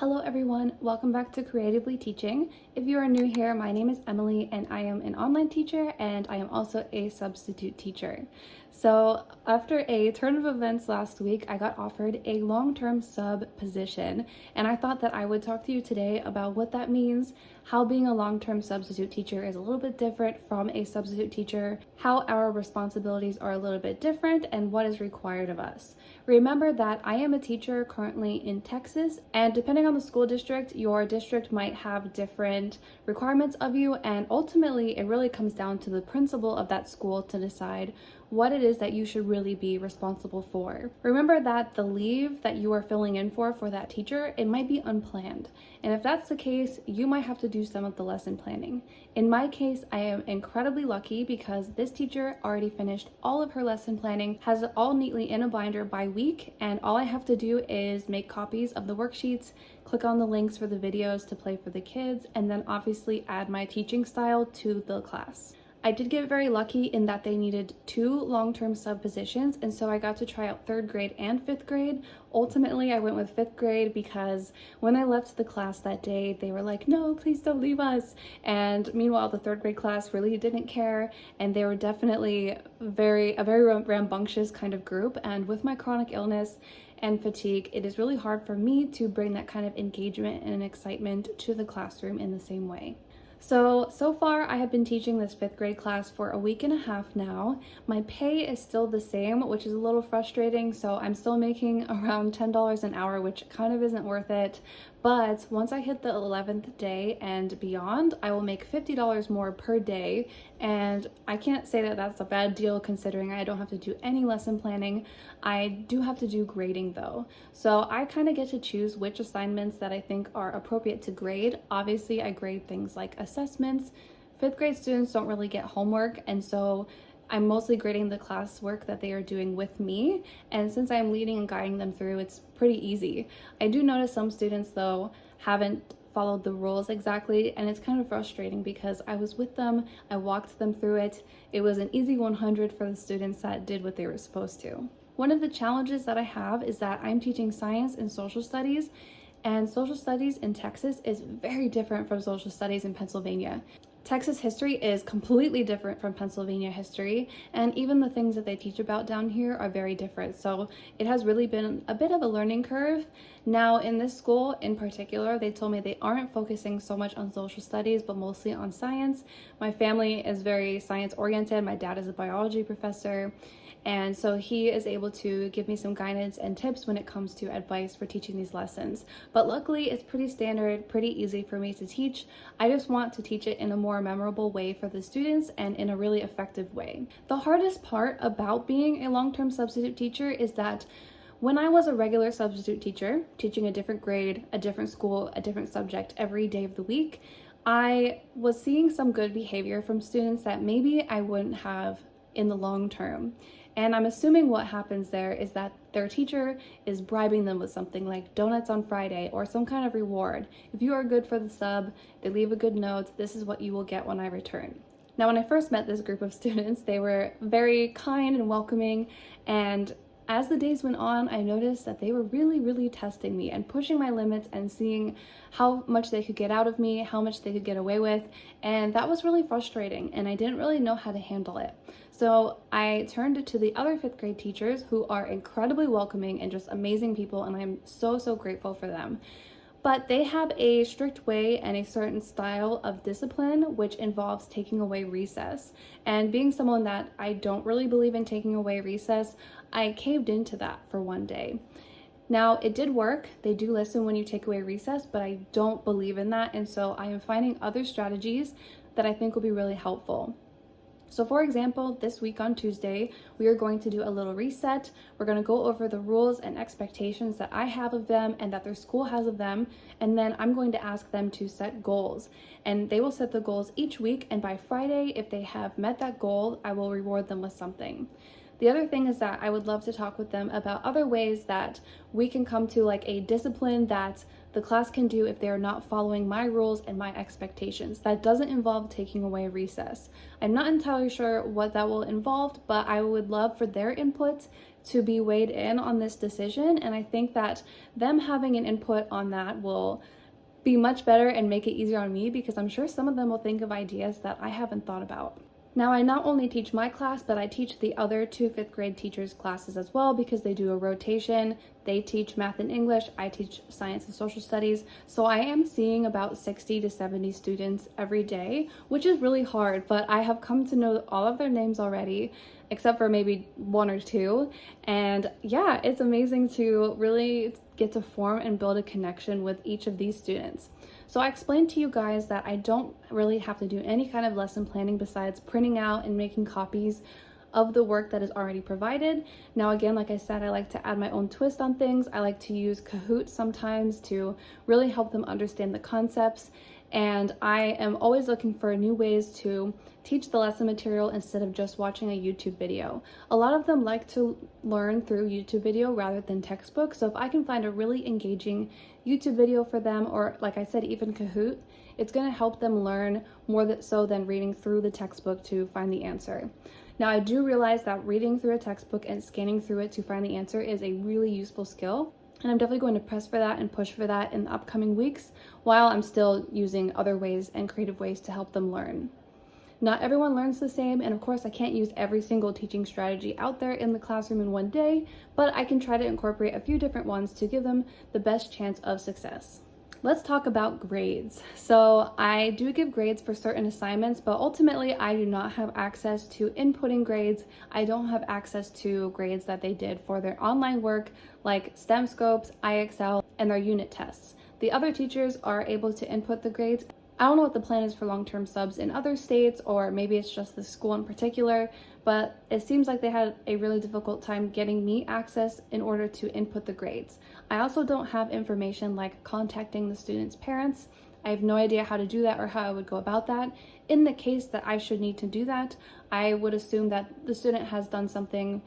Hello everyone, welcome back to Creatively Teaching. If you are new here, my name is Emily and I am an online teacher and I am also a substitute teacher. So after a turn of events last week, I got offered a long-term sub position and I thought that I would talk to you today about what that means, how being a long-term substitute teacher is a little bit different from a substitute teacher, how our responsibilities are a little bit different, and what is required of us. Remember that I am a teacher currently in Texas, and depending on the school district, your district might have different requirements of you, and ultimately it really comes down to the principal of that school to decide what it is that you should really be responsible for. Remember that the leave that you are filling in for that teacher, it might be unplanned. And if that's the case, you might have to do some of the lesson planning. In my case, I am incredibly lucky because this teacher already finished all of her lesson planning, has it all neatly in a binder by week, and all I have to do is make copies of the worksheets, click on the links for the videos to play for the kids, and then obviously add my teaching style to the class. I did get very lucky in that they needed 2 long-term sub positions, and so I got to try out 3rd grade and 5th grade. Ultimately, I went with 5th grade because when I left the class that day, they were like, no, please don't leave us. And meanwhile, the 3rd grade class really didn't care, and they were definitely a very rambunctious kind of group. And with my chronic illness and fatigue, it is really hard for me to bring that kind of engagement and excitement to the classroom in the same way. So far I have been teaching this 5th grade class for a week and a half now. My pay is still the same, which is a little frustrating, so I'm still making around $10 an hour, which kind of isn't worth it. But once I hit the 11th day and beyond, I will make $50 more per day, and I can't say that that's a bad deal considering I don't have to do any lesson planning. I do have to do grading though, so I kind of get to choose which assignments that I think are appropriate to grade. Obviously, I grade things like assessments. 5th grade students don't really get homework, and so I'm mostly grading the classwork that they are doing with me, and since I'm leading and guiding them through, it's pretty easy. I do notice some students though haven't followed the rules exactly, and it's kind of frustrating because I was with them, I walked them through it. It was an easy 100 for the students that did what they were supposed to. One of the challenges that I have is that I'm teaching science and social studies, and social studies in Texas is very different from social studies in Pennsylvania. Texas history is completely different from Pennsylvania history, and even the things that they teach about down here are very different. So it has really been a bit of a learning curve. Now in this school in particular, they told me they aren't focusing so much on social studies, but mostly on science. My family is very science oriented. My dad is a biology professor, and so he is able to give me some guidance and tips when it comes to advice for teaching these lessons. But luckily, it's pretty standard, pretty easy for me to teach. I just want to teach it in a more memorable way for the students and in a really effective way. The hardest part about being a long-term substitute teacher is that when I was a regular substitute teacher, teaching a different grade, a different school, a different subject every day of the week, I was seeing some good behavior from students that maybe I wouldn't have in the long term. And I'm assuming what happens there is that their teacher is bribing them with something like donuts on Friday or some kind of reward. If you are good for the sub, they leave a good note, this is what you will get when I return. Now, when I first met this group of students, they were very kind and welcoming, and as the days went on, I noticed that they were really testing me and pushing my limits and seeing how much they could get out of me, how much they could get away with, and that was really frustrating, and I didn't really know how to handle it. So I turned to the other 5th grade teachers who are incredibly welcoming and just amazing people, and I'm so grateful for them. But they have a strict way and a certain style of discipline which involves taking away recess. And being someone that I don't really believe in taking away recess, I caved into that for one day. Now, it did work. They do listen when you take away recess, but I don't believe in that, and so I am finding other strategies that I think will be really helpful. So for example, this week on Tuesday, we are going to do a little reset. We're going to go over the rules and expectations that I have of them and that their school has of them. And then I'm going to ask them to set goals. And they will set the goals each week. And by Friday, if they have met that goal, I will reward them with something. The other thing is that I would love to talk with them about other ways that we can come to like a discipline that the class can do if they are not following my rules and my expectations. That doesn't involve taking away recess. I'm not entirely sure what that will involve, but I would love for their input to be weighed in on this decision, and I think that them having an input on that will be much better and make it easier on me, because I'm sure some of them will think of ideas that I haven't thought about. Now, I not only teach my class, but I teach the other two 5th grade teachers' classes as well, because they do a rotation. They teach math and English, I teach science and social studies. So I am seeing about 60 to 70 students every day, which is really hard, but I have come to know all of their names already, except for maybe 1 or 2. And yeah, it's amazing to really get to form and build a connection with each of these students. So I explained to you guys that I don't really have to do any kind of lesson planning besides printing out and making copies of the work that is already provided. Now again, like I said, I like to add my own twist on things. I like to use Kahoot sometimes to really help them understand the concepts. And I am always looking for new ways to teach the lesson material instead of just watching a YouTube video. A lot of them like to learn through YouTube video rather than textbook. So if I can find a really engaging YouTube video for them, or like I said, even Kahoot, it's going to help them learn more so than reading through the textbook to find the answer. Now, I do realize that reading through a textbook and scanning through it to find the answer is a really useful skill. And I'm definitely going to press for that and push for that in the upcoming weeks, while I'm still using other ways and creative ways to help them learn. Not everyone learns the same, and of course I can't use every single teaching strategy out there in the classroom in one day, but I can try to incorporate a few different ones to give them the best chance of success. Let's talk about grades. So I do give grades for certain assignments, but ultimately I do not have access to inputting grades. I don't have access to grades that they did for their online work like STEM Scopes, IXL, and their unit tests. The other teachers are able to input the grades. I don't know what the plan is for long-term subs in other states, or maybe it's just the school in particular, but it seems like they had a really difficult time getting me access in order to input the grades. I also don't have information like contacting the students' parents. I have no idea how to do that or how I would go about that. In the case that I should need to do that, I would assume that the student has done something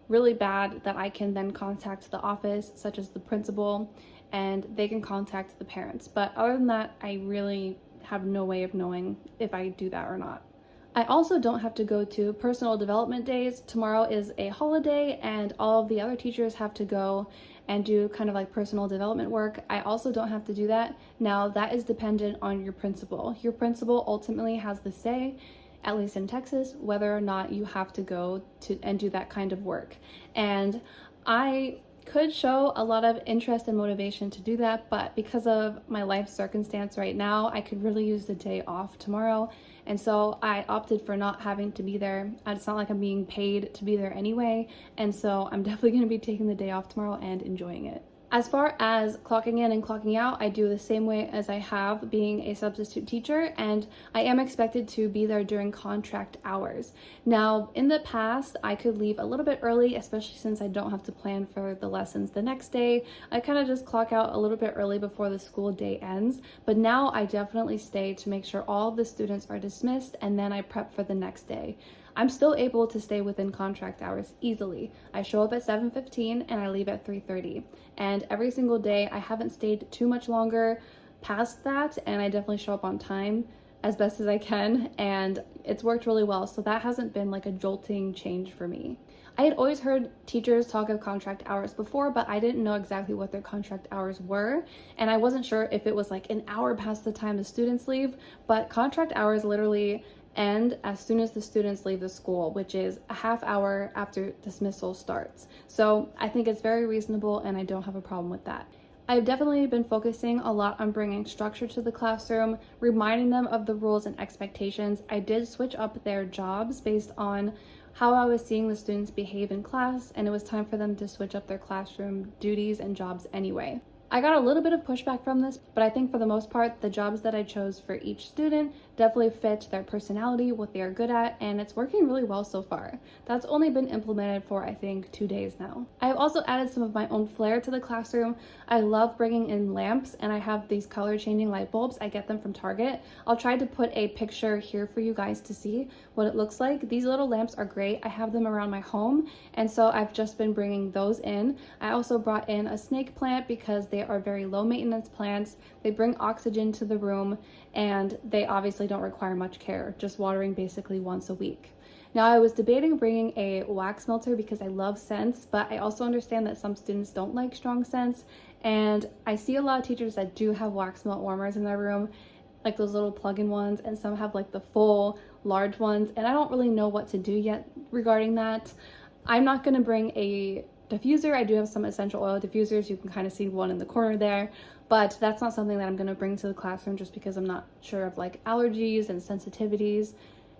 really bad that I can then contact the office, such as the principal, and they can contact the parents. But other than that, I really have no way of knowing if I do that or not. I also don't have to go to personal development days. Tomorrow is a holiday and all of the other teachers have to go and do kind of like personal development work. I also don't have to do that. Now that is dependent on your principal. Your principal ultimately has the say, at least in Texas, whether or not you have to go to and do that kind of work. And I could show a lot of interest and motivation to do that, but because of my life circumstance right now, I could really use the day off tomorrow, and so I opted for not having to be there. It's not like I'm being paid to be there anyway, and so I'm definitely going to be taking the day off tomorrow and enjoying it. As far as clocking in and clocking out, I do the same way as I have being a substitute teacher, and I am expected to be there during contract hours. Now, in the past, I could leave a little bit early, especially since I don't have to plan for the lessons the next day. I kind of just clock out a little bit early before the school day ends, but now I definitely stay to make sure all of the students are dismissed, and then I prep for the next day. I'm still able to stay within contract hours easily. I show up at 7:15 and I leave at 3:30. And every single day I haven't stayed too much longer past that, and I definitely show up on time as best as I can, and it's worked really well. So that hasn't been like a jolting change for me. I had always heard teachers talk of contract hours before, but I didn't know exactly what their contract hours were, and I wasn't sure if it was like an hour past the time the students leave, but contract hours literally end as soon as the students leave the school, which is a half hour after dismissal starts. So I think it's very reasonable and I don't have a problem with that. I've definitely been focusing a lot on bringing structure to the classroom, reminding them of the rules and expectations. I did switch up their jobs based on how I was seeing the students behave in class, and it was time for them to switch up their classroom duties and jobs anyway. I got a little bit of pushback from this, but I think for the most part, the jobs that I chose for each student definitely fit their personality, what they are good at, and it's working really well so far. That's only been implemented for, I think, 2 days now. I have also added some of my own flair to the classroom. I love bringing in lamps, and I have these color changing light bulbs. I get them from Target. I'll try to put a picture here for you guys to see what it looks like. These little lamps are great. I have them around my home, and so I've just been bringing those in. I also brought in a snake plant because they are very low maintenance plants. They bring oxygen to the room, and they obviously don't require much care, just watering basically once a week. Now, I was debating bringing a wax melter because I love scents, but I also understand that some students don't like strong scents, and I see a lot of teachers that do have wax melt warmers in their room, like those little plug-in ones, and some have like the full large ones, and I don't really know what to do yet regarding that. I'm not going to bring a diffuser. I do have some essential oil diffusers. You can kind of see one in the corner there, but that's not something that I'm going to bring to the classroom just because I'm not sure of like allergies and sensitivities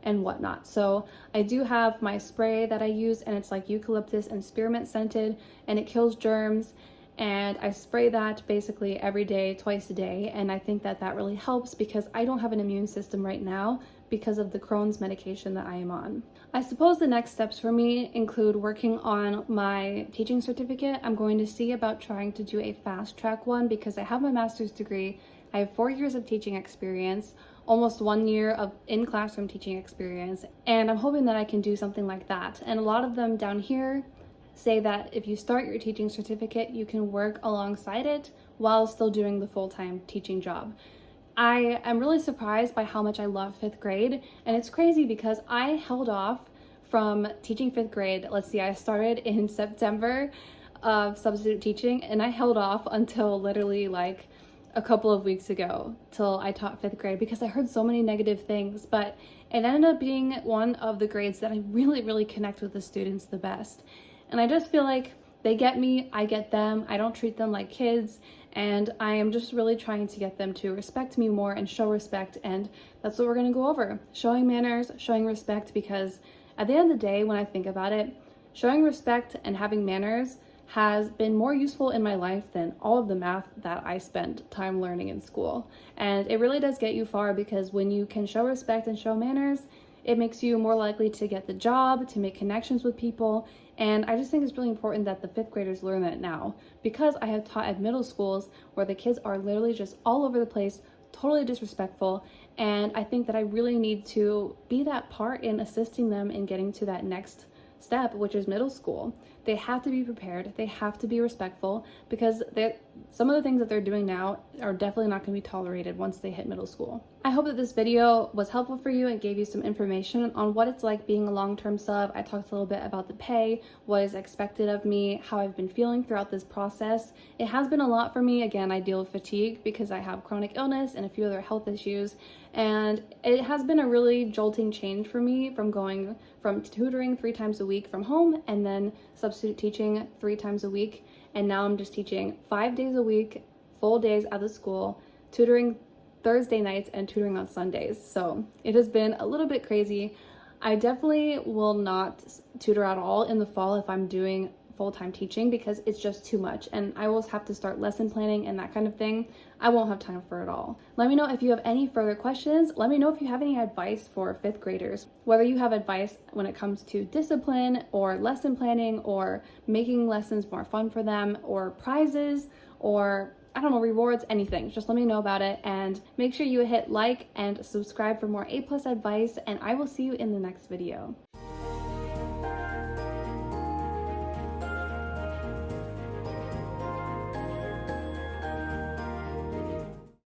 and whatnot. So I do have my spray that I use, and it's like eucalyptus and spearmint scented, and it kills germs, and I spray that basically every day, twice a day, and I think that that really helps because I don't have an immune system right now because of the Crohn's medication that I am on. I suppose the next steps for me include working on my teaching certificate. I'm going to see about trying to do a fast track one because I have my master's degree. I have 4 years of teaching experience, almost 1 year of in-classroom teaching experience, and I'm hoping that I can do something like that. And a lot of them down here say that if you start your teaching certificate, you can work alongside it while still doing the full-time teaching job. I am really surprised by how much I love 5th grade, and it's crazy because I held off from teaching 5th grade. Let's see, I started in September of substitute teaching, and I held off until literally like a couple of weeks ago till I taught 5th grade because I heard so many negative things, but it ended up being one of the grades that I really connect with the students the best. And I just feel like they get me, I get them, I don't treat them like kids, and I am just really trying to get them to respect me more and show respect, and that's what we're going to go over. Showing manners, showing respect, because at the end of the day, when I think about it, showing respect and having manners has been more useful in my life than all of the math that I spent time learning in school. And it really does get you far because when you can show respect and show manners, it makes you more likely to get the job, to make connections with people, and I just think it's really important that the 5th graders learn that now because I have taught at middle schools where the kids are literally just all over the place, totally disrespectful, and I think that I really need to be that part in assisting them in getting to that next step, which is middle school. They have to be prepared, they have to be respectful because some of the things that they're doing now are definitely not going to be tolerated once they hit middle school. I hope that this video was helpful for you and gave you some information on what it's like being a long-term sub. I talked a little bit about the pay, what is expected of me, how I've been feeling throughout this process. It has been a lot for me. Again, I deal with fatigue because I have chronic illness and a few other health issues, and it has been a really jolting change for me from going from tutoring 3 times a week from home and then substitute teaching 3 times a week, and now I'm just teaching 5 days a week, full days at the school, tutoring Thursday nights and tutoring on Sundays. So it has been a little bit crazy. I definitely will not tutor at all in the fall if I'm doing full-time teaching because it's just too much, and I will have to start lesson planning and that kind of thing. I won't have time for it all. Let me know if you have any further questions. Let me know if you have any advice for 5th graders, whether you have advice when it comes to discipline or lesson planning or making lessons more fun for them or prizes or I don't know, rewards, anything. Just let me know about it, and make sure you hit like and subscribe for more A+ advice, and I will see you in the next video.